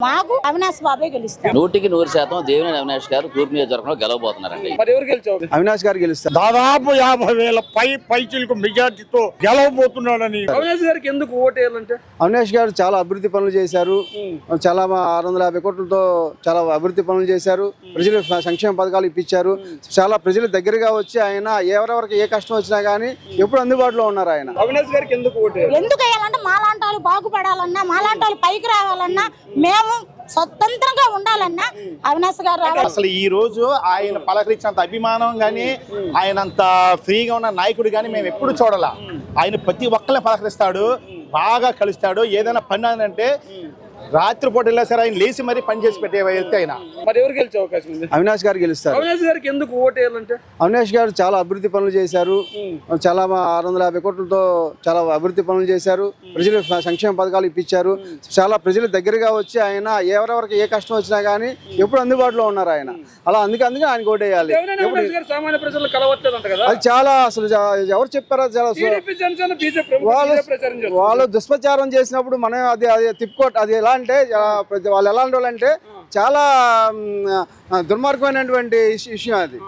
మాకు అవినాష్ బాబే గెలుస్తారు. 100% దేవినేని అవినాష్ గారు తూర్పు నియోజకవర్గంలో గెలవబోతున్నారండి. మరి ఎవరు గెలిచారు? అవినాష్ గారు గెలుస్తారు. దాదాపు 50,000 పైచిలకు మెజార్టీతో గెలవబోతున్నాడని. అవినాష్ గారికి ఎందుకు ఓటు వేయాలంటే? అవినాష్ గారు చాలా అభివృద్ధి పనులు చేశారు. చాలా 650 కోట్లతో చాలా అభివృద్ధి పనులు చేశారు. ప్రజలు సంక్షేమ పథకాలు ఇప్పించారు. చాలా ప్రజల దగ్గరగా వచ్చి ఆయన ఎవరెవరికి ఏ కష్టం వచ్చినా గానీ ఎప్పుడు అందుబాటులో ఉన్నారు ఆయన. అవినాష్ గారికి ఎందుకు ఓటు వేయాలి? ఎందుకు వేయాలంటే మాలాంటి వాళ్ళు బాగుపడాలన్నా, మాలాంటి వాళ్ళు పైకి రావాలన్నా, మేము స్వతంత్రంగా ఉండాలన్నా అవినాష్ గారు రావాలి. అసలు ఈ రోజు ఆయన పలకరించినంత అభిమానం గానీ, ఆయనంత ఫ్రీగా ఉన్న నాయకుడు గానీ మేము ఎప్పుడు చూడాల. ఆయన ప్రతి ఒక్కరిని పలకరిస్తాడు, బాగా కలుస్తాడు. ఏదైనా పని అంటే రాత్రిపూట వెళ్ళా సరే ఆయన లేచి మరీ పని చేసి పెట్టే వెళ్తే ఆయన. మరి ఎవరు గెలిచే అవకాశం ఉంది? అవినాష్ గారు గెలుస్తారు. అవినాష్ గారికి ఎందుకు ఓటు వేయాలంటే? అవినాష్ గారు చాలా అభివృద్ధి పనులు చేశారు. చాలా 650 కోట్లతో చాలా అభివృద్ధి పనులు చేశారు. ప్రజలు సంక్షేమ పథకాలు ఇప్పించారు. చాలా ప్రజల దగ్గరగా వచ్చి ఆయన ఎవరెవరికి ఏ కష్టం వచ్చినా గానీ ఎప్పుడు అందుబాటులో ఉన్నారు ఆయన. అలా అందుకే ఆయన ఓటు వేయాలి. సామాన్య ప్రజలు కలవట్లేదంట కదా? అది చాలా అసలు ఎవరు చెప్పారో చాలా వాళ్ళు దుష్ప్రచారం చేసినప్పుడు మనం అది తిప్పుకోట. అది ఎలా అంటే వాళ్ళు ఎలాంటి వాళ్ళు అంటే చాలా దుర్మార్గమైనటువంటి విషయం అది.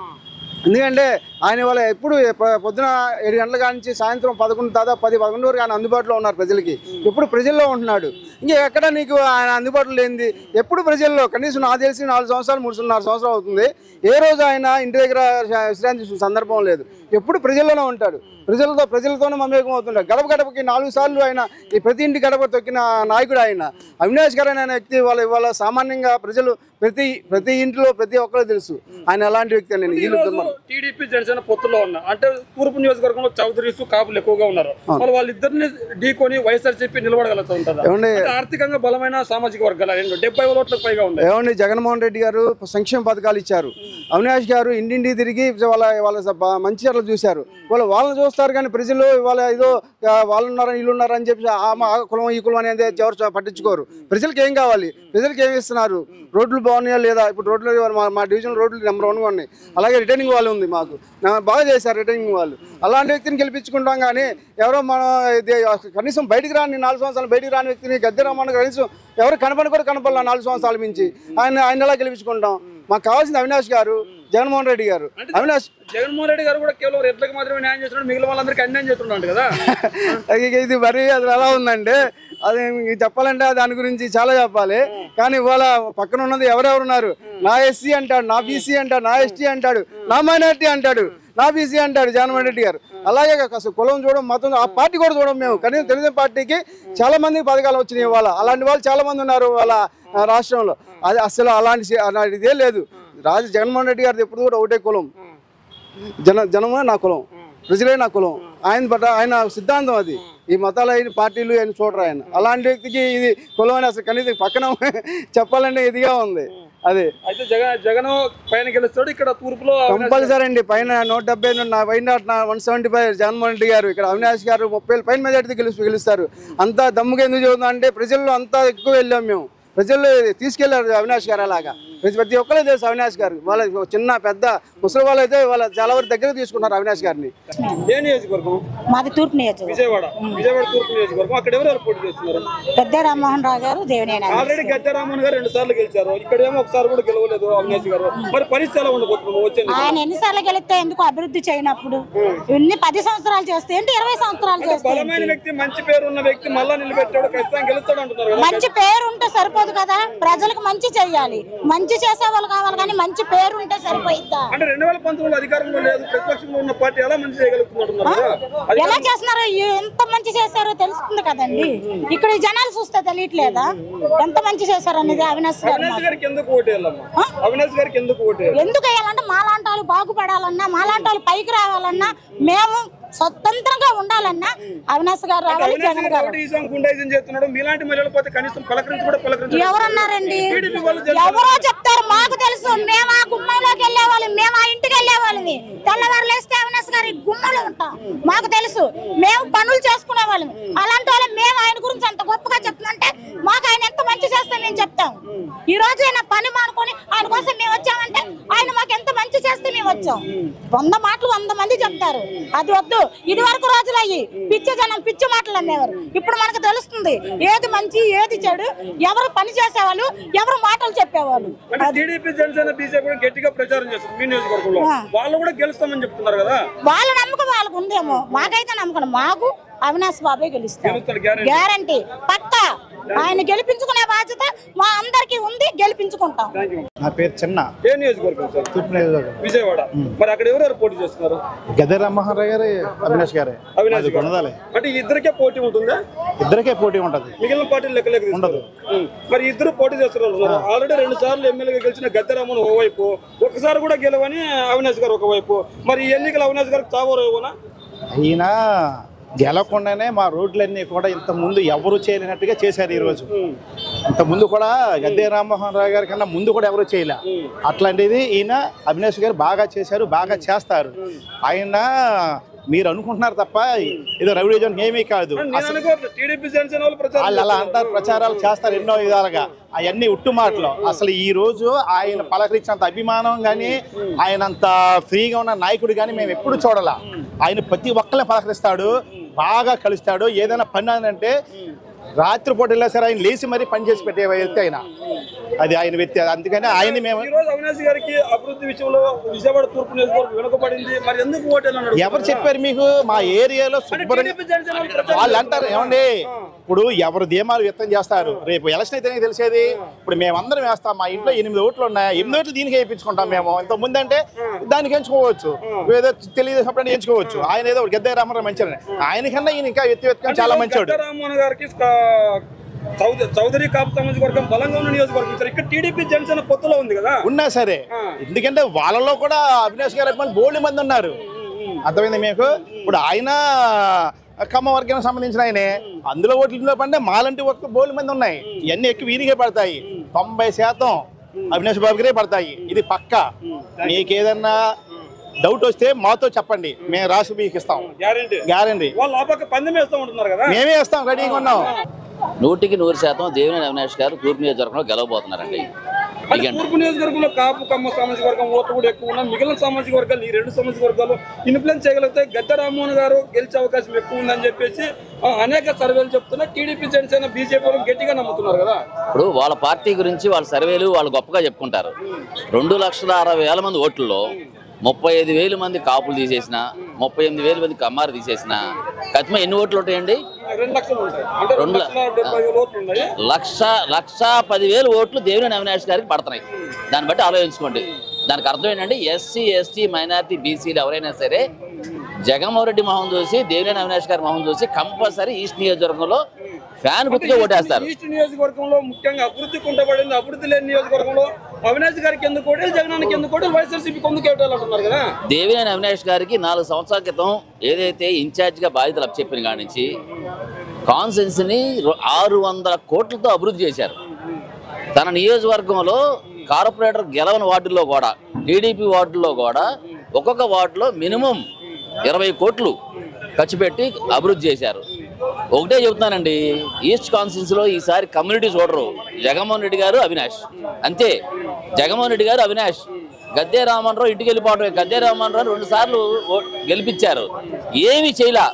ఎందుకంటే ఆయన వాళ్ళ ఎప్పుడు పొద్దున 7 గంటల కానించి సాయంత్రం 11 దాదాపు 10-11 వరకు ఆయన అందుబాటులో ఉన్నారు ప్రజలకి. ఎప్పుడు ప్రజల్లో ఉంటున్నాడు. ఇంకా ఎక్కడ నీకు ఆయన అందుబాటులో లేనిది? ఎప్పుడు ప్రజల్లో కనీసం నాకు తెలిసి 4 సంవత్సరాలు 3.5 సంవత్సరాలు అవుతుంది. ఏ రోజు ఆయన ఇంటి దగ్గర విశ్రాంతి సందర్భం లేదు. ఎప్పుడు ప్రజల్లోనే ఉంటాడు. ప్రజలతోనే మమేకం అవుతుంటాడు. గడప గడపకి 4 సార్లు ఆయన ఈ ప్రతి ఇంటి గడప తొక్కిన నాయకుడు ఆయన. అవినాష్ గారు అనే వ్యక్తి ఇవాళ సామాన్యంగా ప్రజలు ప్రతి ఇంట్లో ప్రతి ఒక్కరు తెలుసు ఆయన అలాంటి వ్యక్తి అని. టీడీపీ జనసేన పొత్తులో ఉన్నా అంటే తూర్పు నియోజకవర్గంలో చౌదరీస్ కాపులు ఎక్కువగా ఉన్నారు. వాళ్ళిద్దరిని ఢీకొని వైఎస్ఆర్సీపీ నిలబడగలుగుతూ ఉంటారు. ఆర్థికంగా బలమైన సామాజిక వర్గాలు 70 ఓట్లకు పైగా ఉన్నాయి. ఏమండి, జగన్మోహన్ రెడ్డి గారు సంక్షేమ పథకాలు ఇచ్చారు. అవినాష్ గారు ఇంటింటి తిరిగి వాళ్ళ మంచి చర్యలు చూశారు. వాళ్ళని చూస్తారు కానీ ప్రజలు ఇవాళ ఏదో వాళ్ళు ఉన్నారని వీళ్ళు ఉన్నారని చెప్పి ఆ కులం ఈ కులం అనేది ఎవరు పట్టించుకోరు. ప్రజలకు ఏం కావాలి, ప్రజలకు ఏమి ఇస్తున్నారు, రోడ్లు బాగున్నాయా లేదా? ఇప్పుడు రోడ్లు మా డివిజన్ రోడ్లు నెంబర్ 1గా ఉన్నాయి. అలాగే రిటర్నింగ్ వాళ్ళు ఉంది, మాకు బాగా చేశారు రిటర్నింగ్ వాళ్ళు. అలాంటి వ్యక్తిని గెలిపించుకుంటాం కానీ ఎవరో మనం కనీసం బయటికి రాని 4 సంవత్సరాలు బయటికి రాని వ్యక్తిని గద్దె రమ్మని కనీసం ఎవరు కనపడాల 4 సంవత్సరాల మించి ఆయన ఎలా గెలిపించుకుంటాం? మాకు కావాల్సింది అవినాష్ గారు, జగన్మోహన్ రెడ్డి గారు. జగన్మోహన్ రెడ్డి గారు కూడా కేవలం రెడ్లకు మాత్రమే న్యాయం చేస్తున్నాడు, మిగిలిన వాళ్ళందరికీ అన్యాయం చేస్తున్నాడు కదా. ఇది మరి అది ఎలా ఉందంటే అది చెప్పాలంటే దాని గురించి చాలా చెప్పాలి. కానీ ఇవాళ పక్కన ఉన్నది ఎవరెవరున్నారు? నా ఎస్సీ అంటాడు, నా బీసీ అంటాడు, నా ఎస్టీ అంటాడు, నా మైనారిటీ అంటాడు, నా బీసీ అంటాడు జగన్మోహన్ రెడ్డి గారు. అలాగే అసలు కులం చూడడం, మతం, ఆ పార్టీ కూడా చూడడం. మేము కనీసం తెలుగుదేశం పార్టీకి చాలా మందికి పథకాలు వచ్చినాయి. ఇవాళ అలాంటి వాళ్ళు చాలా మంది ఉన్నారు వాళ్ళ రాష్ట్రంలో. అది అసలు అలాంటిదే లేదు. జగన్మోహన్ రెడ్డి గారిది ఎప్పుడు కూడా ఒకటే కులం, జనమే నా కులం, ప్రజలే నా కులం. ఆయన సిద్ధాంతం అది. ఈ మతాలు అయిన పార్టీలు ఆయన చూడరు ఆయన. అలాంటి వ్యక్తికి ఇది కులం అని అసలు కనీసం పక్కన చెప్పాలంటే ఇదిగా ఉంది. అదే అయితే జగన్ పైన గెలుస్తాడు ఇక్కడ తూర్పులో కంపల్సరీ అండి. పైన 170 పైన 175 జగన్మోహన్ రెడ్డి గారు. ఇక్కడ అవినాష్ గారు 30,000 పైన మెజార్టీ గెలుస్తారు. అంతా దమ్ముగా ఎందుకు చదువుతుందా అంటే ప్రజల్లో అంతా ఎక్కువ వెళ్ళాం మేము. ప్రజల్లో తీసుకెళ్లారు అవినాష్ గారు. అలాగా ప్రతి ఒక్కరే తెలుసు అవినాష్ గారు. వాళ్ళ చిన్న పెద్ద ముసలి వాళ్ళు అయితే వాళ్ళ చాలా వరకు దగ్గర తీసుకున్నారు అవినాష్ గారిని. ఏ నియోజకవర్గం? మాది తూర్పు నియోజకవర్గం, విజయవాడ తూర్పు నియోజకవర్గం. అక్కడ ఎవరు పోటీ చేస్తున్నారు? గద్దె రామ్మోహన్ రావు గారు, దేవినేని. ఆల్రెడీ గద్దె రామ్మోహన్ గారు 2 సార్లు గెలిచారు. ఇక్కడేమో ఒకసారి కూడా గెలవలేదు అవినాష్ గారు. మరి పరిస్థితి ఎలా ఉండబోతుంది? ఆయన ఎన్నిసార్లు గెలిస్తే ఎందుకు అభివృద్ధి చేయనప్పుడు? ఇన్ని 10 సంవత్సరాలు చేస్తే ఏంటి, 20 సంవత్సరాలు చేస్తే? బలమైన వ్యక్తి, మంచి పేరు ఉన్న వ్యక్తి మళ్ళా నిలబెట్టాడు, ఖచ్చితంగా గెలుస్తాడు అంటున్నారు. మంచి పేరు ఉంటే సరిపోదు కదా, ప్రజలకు మంచి చెయ్యాలి. మంచి చేసే వాళ్ళు కావాలి కానీ మంచి పేరు ఉంటే సరిపోయిద్దా? అంటే 2019 అధికారంలో లేదు, ప్రతిపక్షంలో ఉన్న పార్టీ ఎలా మంచి చేయగలుగుతున్నారు? ఎలా చేస్తున్నారో, ఎంత మంచి చేశారో తెలుస్తుంది కదండి. ఇక్కడ జనాలు చూస్తే తెలియట్లేదా ఎంత మంచి చేశారు అనేది? అవినాష్ గారికి ఎందుకు ఓటు వేయాలమ్మా? అవినాష్ గారికి ఎందుకు ఓటు వేయాలి? ఎందుకు వేయాలంటే మాలాంటి వాళ్ళు బాగుపడాలన్నా, మాలాంటి వాళ్ళు పైకి రావాలన్నా, మేము స్వతంత్రంగా ఉండాలన్నా అవినాష్ గారు రావాలి, జగన్ గారు. ఎవరన్నారండి? ఎవరో చెప్తారు, మాకు తెలుసు. మేము ఆ గుమ్మంలోకి వెళ్ళేవాళ్ళం, మేము ఆ ఇంటికి వెళ్ళేవాళ్ళని. తెల్లవారు లేస్తే అవినాష్ గారి గుమ్మంలో ఉంటాం, మాకు తెలుసు. మేము పనులు చేసుకునే వాళ్ళం. అలాంటి వాళ్ళు మేము ఆయన గురించి అంత గొప్పగా చెప్తుంటే మాకు ఆయన ఎంత మంచి చేస్తే మేము చెప్తాం. ఈ రోజు ఆయన పని మానుకొని ఆయన కోసం మేము వచ్చామంటే ఆయన మాకు ఎంత మంచి చేస్తే మేము వచ్చాం. 100 మాటలు 100 మంది చెప్తారు, అది వద్దు. ఇది వరకు రోజులు అయ్యి పిచ్చి జనం పిచ్చి మాటలు అనేవారు. ఇప్పుడు మనకు తెలుస్తుంది ఏది మంచి ఏది చెడు, ఎవరు పని చేసేవాళ్ళు, ఎవరు మాటలు చెప్పేవాళ్ళు. టీడీపీ జనసేన బీజేపీ కూడా గట్టిగా ప్రచారం చేస్తారు మీ నియోజకవర్గంలో, వాళ్ళు కూడా గెలుస్తామని చెప్తున్నారు కదా. వాళ్ళ నమ్మకం వాళ్ళకు ఉందేమో, మాకైతే నమ్మకం మాకు అవినాష్ బాబే గెలుస్తాడు, గ్యారంటీ పక్కా. ఆయన గెలిపించుకునే బాధ్యత మా అందరికి ఉంది, గెలిపించుకుంటాం. నా పేరు చిన్న. ఏ నియోజకవర్గం సార్? తూర్పు నియోజకవర్గం, విజయవాడ. మరి అక్కడ ఎవరెవరు పోటీ చేస్తున్నారు? గద్దె రామ్మోహన్ గారు, అవినాష్ గారే. అవినాష్ కొనదాలి అంటే ఇద్దరికే పోటీ ఉంటుందా? ఇద్దరికే పోటీ ఉంటది, మిగిలిన పార్టీలు లెక్కలేక ఉండదు. మరి ఇద్దరు పోటీ చేస్తున్నారు. ఆల్రెడీ 2 సార్లు ఎమ్మెల్యేగా గెలిచిన గద్దె రామ్మోహన్ ఒకవైపు, ఒకసారి కూడా గెలవని అవినాష్ గారు ఒకవైపు. మరి ఈ ఎన్నికలు అవినాష్ గారికి తావోనా? అయినా గెలకుండానే మా రోడ్లన్నీ కూడా ఇంత ముందు ఎవరు చేయలేనట్టుగా చేశారు. ఈ రోజు ఇంత ముందు కూడా గద్దె రామ్మోహన్ రావు గారి కన్నా ముందు కూడా ఎవరు చేయలే. అట్లాంటిది ఈయన అవినాష్ గారు బాగా చేశారు, బాగా చేస్తారు. ఆయన మీరు అనుకుంటున్నారు తప్ప ఏదో రవిడేజన్ ఏమీ కాదు. వాళ్ళు అలా అంటారు, ప్రచారాలు చేస్తారు ఎన్నో విధాలుగా, అవన్నీ ఉట్టు మాటలు. అసలు ఈ రోజు ఆయన పలకరించినంత అభిమానం కానీ, ఆయన అంత ఫ్రీగా ఉన్న నాయకుడు కానీ మేము ఎప్పుడు చూడాల. ఆయన ప్రతి ఒక్కరిని పలకరిస్తాడు, బాగా కలుస్తాడు. ఏదైనా పని అంటే రాత్రిపూట వెళ్ళా సరే ఆయన లేచి మరీ పని చేసి పెట్టే వ్యక్తి ఆయన, అది ఆయన వ్యక్తి. అందుకని ఆయన మేము అవినాష్ గారికి అభివృద్ధి విషయంలో విజయవాడ తూర్పు నియోజకవర్గం వెనుకబడింది, మరి ఎందుకు ఓటేలు ఎవరు చెప్పారు మీకు? మా ఏరియాలో శుభ్రంగా వాళ్ళు అంటారు. ఏమండి, ఇప్పుడు ఎవరు ధీమాలు వ్యక్తం చేస్తారు, రేపు ఎలక్షన్ అయితే తెలిసేది. ఇప్పుడు మేమందరం వేస్తాం, మా ఇంట్లో 8 ఓట్లు ఉన్నాయి, 8 ఓట్లు దీనికి వేయించుకుంటాం మేము. ఇంత ముందు అంటే దానికి ఎంచుకోవచ్చు, ఏదో తెలియదు ఎంచుకోవచ్చు. ఆయన ఏదో గద్దె రామ్మోహన్ మంచి, ఆయనకన్నా ఈయన ఇంకా వ్యక్తిగతంగా చాలా మంచివాడు. రామ్మోహన్ గారికి చౌదరి కాపు సామాజిక వర్గం బలంగా ఉన్న నియోజకవర్గం. ఇక్కడ టీడీపీ జనసేన పొత్తులో ఉంది కదా, ఉన్నా సరే. ఎందుకంటే వాళ్ళలో కూడా అవినాష్ గారు అభిమానులు బోల్డ్ మంది ఉన్నారు, అర్థమైంది మీకు. ఇప్పుడు ఆయన కమ్మ వర్గానికి సంబంధించిన ఆయనే, అందులో ఓట్లలో పడితే మాలంటి ఒక్క బోల్డ్ మంది ఉన్నాయి. ఇవన్నీ ఎక్కువ వీరిగే పడతాయి, 90% అవినాష్ బాబు గారే పడతాయి. ఇది పక్క. మీకు ఏదన్నా డౌట్ వస్తే మాతో చెప్పండి, మేము రాసి మీకు ఇస్తాం, గ్యారంటీ. మేమే ఇస్తాం, రెడీగా ఉన్నాం. 100% దేవినేని అవినాష్ గారు తూర్పు నియోజకవర్గంలో గెలవబోతున్నారండి. తూర్పు నియోజకవర్గంలో కాపు కమ్మ సామాజిక వర్గం ఓట్లు కూడా ఎక్కువ ఉన్నాయి. మిగిలిన సామాజిక వర్గాలు, ఈ 2 సామాజిక వర్గాలు ఇన్ఫ్లుయెన్స్ చేయగలిగితే గద్దె రామ్మోహన్ గారు గెలిచే అవకాశం ఎక్కువ ఉందని చెప్పేసి అనేక సర్వేలు చెప్తున్నా. టీడీపీ జనసేన బీజేపీ గట్టిగా నమ్ముతున్నారు కదా. ఇప్పుడు వాళ్ళ పార్టీ గురించి వాళ్ళ సర్వేలు వాళ్ళు గొప్పగా చెప్పుకుంటారు. 2,60,000 మంది ఓట్లలో 35,000 మంది కాపులు తీసేసిన, 38,000 మంది కమ్మారు తీసేసిన ఖచ్చితంగా ఎన్ని ఓట్లు ఉంటాయండి? 1,10,000 ఓట్లు దేవినేని అవినాష్ గారికి పడుతున్నాయి. దాన్ని బట్టి ఆలోచించుకోండి. దానికి అర్థం ఏంటంటే ఎస్సీ, ఎస్టీ, మైనారిటీ, బీసీలు ఎవరైనా సరే జగన్మోహన్ రెడ్డి మొహం చూసి, దేవినేని అవినాష్ గారి మొహం చూసి కంపల్సరీ ఈస్ట్ నియోజకవర్గంలో ఫ్యాన్ గుర్తుగా ఓటేస్తారు. ఈస్ట్ నియోజకవర్గంలో ముఖ్యంగా అభివృద్ధి కుంటబడింది. అభివృద్ధి లేని నియోజకవర్గంలో అవినాష్ గారికి ఎందుకు ఓటేలు, జగనానికి ఎందుకు ఓటేలు, వైఎస్ఆర్సీపీకి ఎందుకు ఓటేలు అంటున్నారు కదా. దేవినేని అవినాష్ గారికి 4 సంవత్సరాల క్రితం ఏదైతే ఇన్ఛార్జిగా బాధ్యతలు అప్పచెప్పిన కాడి నుంచి కాన్స్టిట్యున్సీని 600 కోట్లతో అభివృద్ధి చేశారు. తన నియోజకవర్గంలో కార్పొరేటర్ గెలవని వార్డుల్లో కూడా, టీడీపీ వార్డుల్లో కూడా ఒక్కొక్క వార్డులో మినిమం 20 కోట్లు ఖర్చు పెట్టి అభివృద్ధి చేశారు. ఒకటే చెబుతున్నానండి, ఈస్ట్ కాన్స్టిట్యున్సీలో ఈసారి కమ్యూనిటీ చూడరు, జగన్మోహన్ రెడ్డి గారు అవినాష్ అంతే. జగన్మోహన్ రెడ్డి గారు అవినాష్, గద్దె రామ్మోహన్ రావు ఇంటికి వెళ్ళిపోవటమే. గద్దె రామ్మోహన్ రావు 2 సార్లు గెలిపించారు, ఏమీ చేయలే.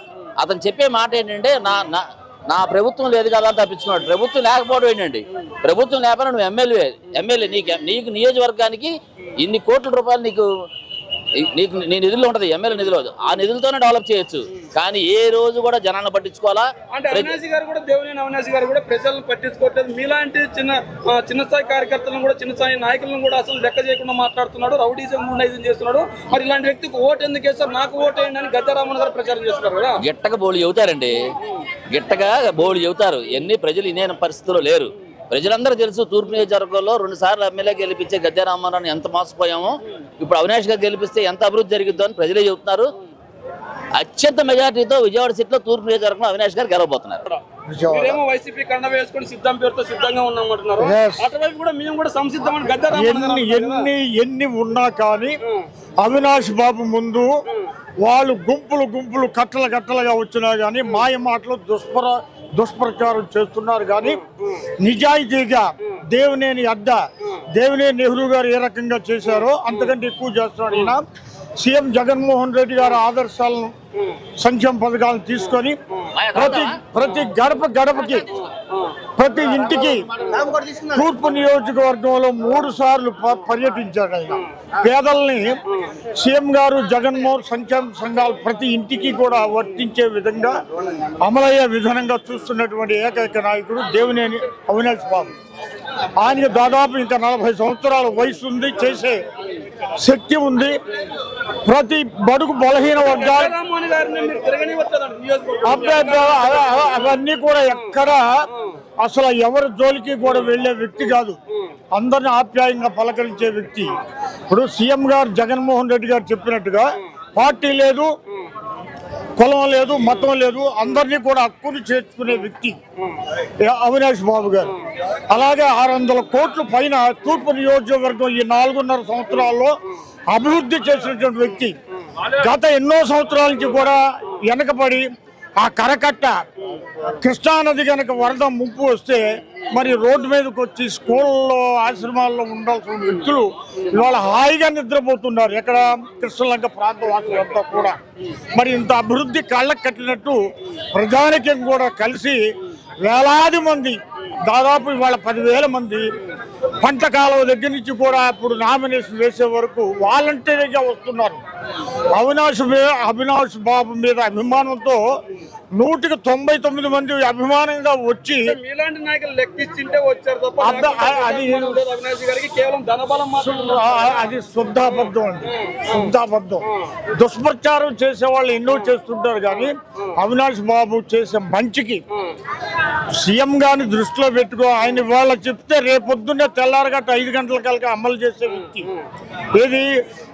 అతను చెప్పే మాట ఏంటంటే నా ప్రభుత్వం లేదు కదా అని తప్పించుకున్నాడు. ప్రభుత్వం లేకపోవడం ఏంటండి? ప్రభుత్వం లేకపోయినా నువ్వు ఎమ్మెల్యే నీకు నియోజకవర్గానికి ఇన్ని కోట్ల రూపాయలు నీకు నీ నిధుల్లో ఉంటుంది, ఎమ్మెల్యే నిధులు. ఆ నిధులతోనే డెవలప్ చేయొచ్చు. కానీ ఏ రోజు కూడా జనాలను పట్టించుకోవాలా? అంటే అవినాష్ గారు కూడా, దేవినేని అవినాష్ గారు కూడా ప్రజలను పట్టించుకోవట్లేదు. మీలాంటి చిన్న స్థాయి కార్యకర్తలను కూడా, చిన్న స్థాయి నాయకులను కూడా అసలు లెక్క చేయకుండా మాట్లాడుతున్నాడు, రౌడీజం గుండైజం చేస్తున్నాడు. మరి ఇలాంటి వ్యక్తికి ఓటు ఎందుకు వేస్తారు, నాకు ఓటు వేయండి అని గద్దె రామ్మోహన్ గారు ప్రచారం చేస్తున్నారు కదా. గిట్టగా బోళ్ళు చెబుతారండి, గిట్టగా బోళ్ళు చెబుతారు. ఎన్ని ప్రజలు ఇనే పరిస్థితుల్లో లేరు. ప్రజలందరూ తెలుసు, తూర్పు నియోజకవర్గంలో 2 సార్లు ఎమ్మెల్యే గెలిపించే గద్దె రామ్మోహన్ ఎంత మోసపోయామో, ఇప్పుడు అవినాష్ గారు గెలిపిస్తే ఎంత అభివృద్ధి జరిగిద్దో అని ప్రజలే చెబుతున్నారు. అత్యంత మెజార్టీతో విజయవాడ సీట్లో తూర్పు నియోజకవర్గంలో అవినాష్ గారు గెలవబోతున్నారు. మీరేమో వైసీపీ కండ వేసుకొని సిద్ధం పేరుతో సిద్ధంగా ఉన్నామంటున్నారు. అటువైపు కూడా మేము కూడా సంసిద్ధమని గద్దె రామ్మోహన్ ఎన్ని ఉన్నా కానీ అవినాష్ బాబు ముందు వాళ్ళు గుంపులు కట్టలుగా వచ్చినా కానీ మాయ మాటలు దుష్ప్రచారం చేస్తున్నారు. కానీ నిజాయితీగా దేవినేని అడ్డ దేవినేని నెహ్రూ గారు ఏ రకంగా చేశారో అంతకంటే ఎక్కువ చేస్తున్నాడు ఈయన. సీఎం జగన్మోహన్ రెడ్డి గారి ఆదర్శాలను సంక్షేమ పథకాలను తీసుకొని ప్రతి గడపకి ప్రతి ఇంటికి తూర్పు నియోజకవర్గంలో 3 సార్లు పర్యటించాడు ఆయన. పేదల్ని సీఎం గారు జగన్మోహన్ సంక్షేమ సంఘాలు ప్రతి ఇంటికి కూడా వర్తించే విధంగా అమలయ్యే విధానంగా చూస్తున్నటువంటి ఏకైక నాయకుడు దేవినేని అవినాష్ బాబు. ఆయనకి దాదాపు ఇంకా 40 సంవత్సరాల వయసు ఉంది, చేసే శక్తి ఉంది. ప్రతి బడుగు బలహీన వర్గాలు అవన్నీ కూడా ఎక్కడ అసలు ఎవరి జోలికి కూడా వెళ్లే వ్యక్తి కాదు, అందరిని ఆప్యాయంగా పలకరించే వ్యక్తి. ఇప్పుడు సీఎం గారు జగన్మోహన్ రెడ్డి గారు చెప్పినట్టుగా పార్టీ లేదు, కులం లేదు, మతం లేదు, అందరినీ కూడా హక్కును చేర్చుకునే వ్యక్తి అవినాష్ బాబు గారు. అలాగే 600 కోట్ల పైన తూర్పు నియోజకవర్గం ఈ 4.5 సంవత్సరాల్లో అభివృద్ధి చేసినటువంటి వ్యక్తి. గత ఎన్నో సంవత్సరాల నుంచి కూడా వెనకబడి ఆ కరకట్ట కృష్ణానది కనుక వరద ముంపు వస్తే మరి రోడ్డు మీదకి వచ్చి స్కూల్లో ఆశ్రమాల్లో ఉండాల్సిన వ్యక్తులు ఇవాళ హాయిగా నిద్రపోతున్నారు. ఎక్కడ కృష్ణలంక ప్రాంత వాసులంతా కూడా మరి ఇంత అభివృద్ధి కళ్ళకు కట్టినట్టు ప్రజానికం కూడా కలిసి వేలాది మంది, దాదాపు ఇవాళ 10,000 మంది పంట కాలువ దగ్గర నుంచి కూడా ఇప్పుడు నామినేషన్ వేసే వరకు వాలంటీర్గా వస్తున్నారు. అవినాష్ బాబు మీద అభిమానంతో 199 మంది అభిమానంగా వచ్చి మీలాంటి నాయకులు లెక్కించింటే వచ్చారు తప్ప అది శుద్ధాబద్ధం అండి, శుద్ధాబద్ధం. దుష్ప్రచారం చేసే వాళ్ళు ఎన్నో చేస్తుంటారు కానీ అవినాష్ బాబు చేసే మంచికి సీఎం గారిని దృష్టిలో పెట్టుకో, ఆయన ఇవాళ చెప్తే రేపొద్దున్నే తెల్లారగట్ట 5 గంటలకల్లా అమలు చేసే వ్యక్తి. ఏది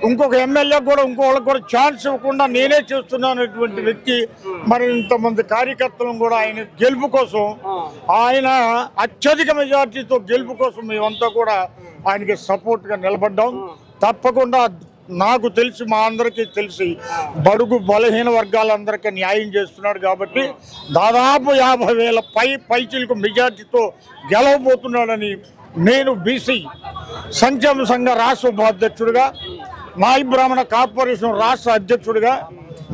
ఇంకొక ఎమ్మెల్యే కూడా ఇంకొకళ్ళకి కూడా ఛాన్స్ ఇవ్వకుండా నేనే చేస్తున్నానటువంటి వ్యక్తి. మరి ఇంతమంది కార్యకర్తలను కూడా ఆయన గెలుపు కోసం, ఆయన అత్యధిక మెజార్టీతో గెలుపు కోసం మేమంతా కూడా ఆయనకి సపోర్ట్గా నిలబడ్డాం. తప్పకుండా నాకు తెలిసి, మా అందరికీ తెలిసి బడుగు బలహీన వర్గాలందరికీ న్యాయం చేస్తున్నాడు కాబట్టి దాదాపు 50,000 పైచిలకు మెజార్టీతో గెలవబోతున్నాడని నేను బీసీ సంక్షేమ సంఘ రాష్ట్ర ఉపాధ్యక్షుడిగా, నాయి బ్రాహ్మణ కార్పొరేషన్ రాష్ట్ర అధ్యక్షుడిగా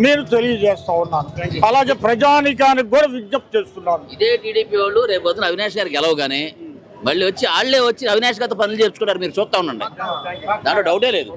నేను తెలియజేస్తా ఉన్నాను. అలాగే ప్రజానికానికి కూడా విజ్ఞప్తి చేస్తున్నాను. ఇదే టీడీపీ వాళ్ళు రేపు పొద్దున అవినాష్ గారు గెలవగానే మళ్ళీ వచ్చి వాళ్ళే వచ్చి అవినాష్ గారితో పనులు చేర్చుకుంటారు. మీరు చూస్తా ఉండండి, దాంట్లో డౌటే లేదు.